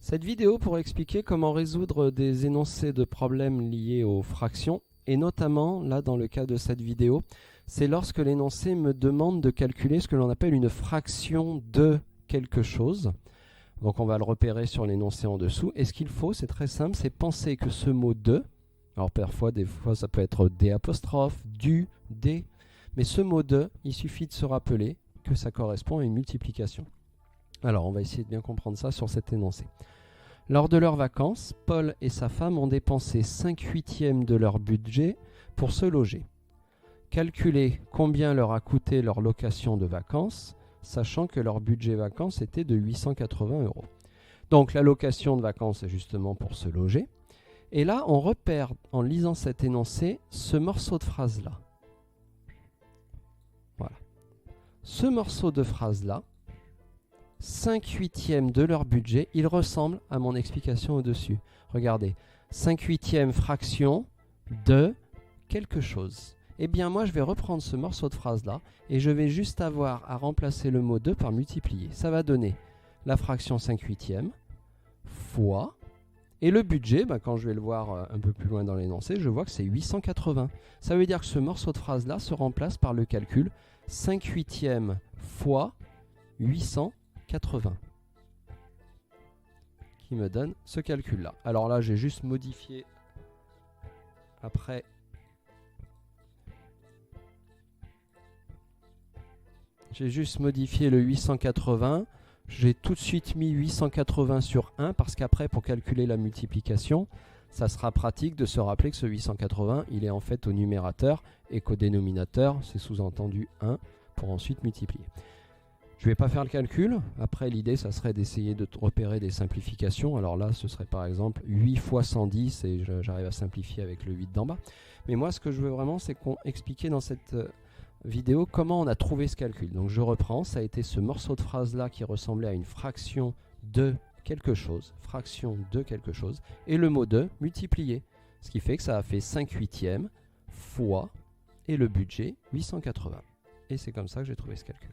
Cette vidéo pour expliquer comment résoudre des énoncés de problèmes liés aux fractions, et notamment, là dans le cas de cette vidéo, c'est lorsque l'énoncé me demande de calculer ce que l'on appelle une fraction de quelque chose. Donc on va le repérer sur l'énoncé en dessous, et ce qu'il faut, c'est très simple, c'est penser que ce mot de, alors parfois, des fois ça peut être d', du, des, mais ce mot de, il suffit de se rappeler que ça correspond à une multiplication. Alors, on va essayer de bien comprendre ça sur cet énoncé. Lors de leurs vacances, Paul et sa femme ont dépensé 5/8 de leur budget pour se loger. Calculez combien leur a coûté leur location de vacances, sachant que leur budget vacances était de 880 €. Donc, la location de vacances, c'est justement pour se loger. Et là, on repère, en lisant cet énoncé, ce morceau de phrase-là. Voilà. Ce morceau de phrase-là, 5/8 de leur budget, il ressemble à mon explication au-dessus. Regardez, 5/8 fraction de quelque chose. Eh bien, moi, je vais reprendre ce morceau de phrase-là et je vais juste avoir à remplacer le mot de par multiplier. Ça va donner la fraction 5/8 fois, et le budget, quand je vais le voir un peu plus loin dans l'énoncé, je vois que c'est 880. Ça veut dire que ce morceau de phrase-là se remplace par le calcul 5/8 fois 880 qui me donne ce calcul-là. Alors là, j'ai juste modifié après. J'ai juste modifié le 880. J'ai tout de suite mis 880 sur 1 parce qu'après, pour calculer la multiplication, ça sera pratique de se rappeler que ce 880, il est en fait au numérateur et qu'au dénominateur, c'est sous-entendu 1 pour ensuite multiplier. Je ne vais pas faire le calcul. Après, l'idée, ça serait d'essayer de repérer des simplifications. Alors là, ce serait par exemple 8 fois 110 et j'arrive à simplifier avec le 8 d'en bas. Mais moi, ce que je veux vraiment, c'est qu'on explique dans cette vidéo comment on a trouvé ce calcul. Donc je reprends, ça a été ce morceau de phrase-là qui ressemblait à une fraction de quelque chose. Fraction de quelque chose. Et le mot de multiplié. Ce qui fait que ça a fait 5/8 fois et le budget 880. Et c'est comme ça que j'ai trouvé ce calcul.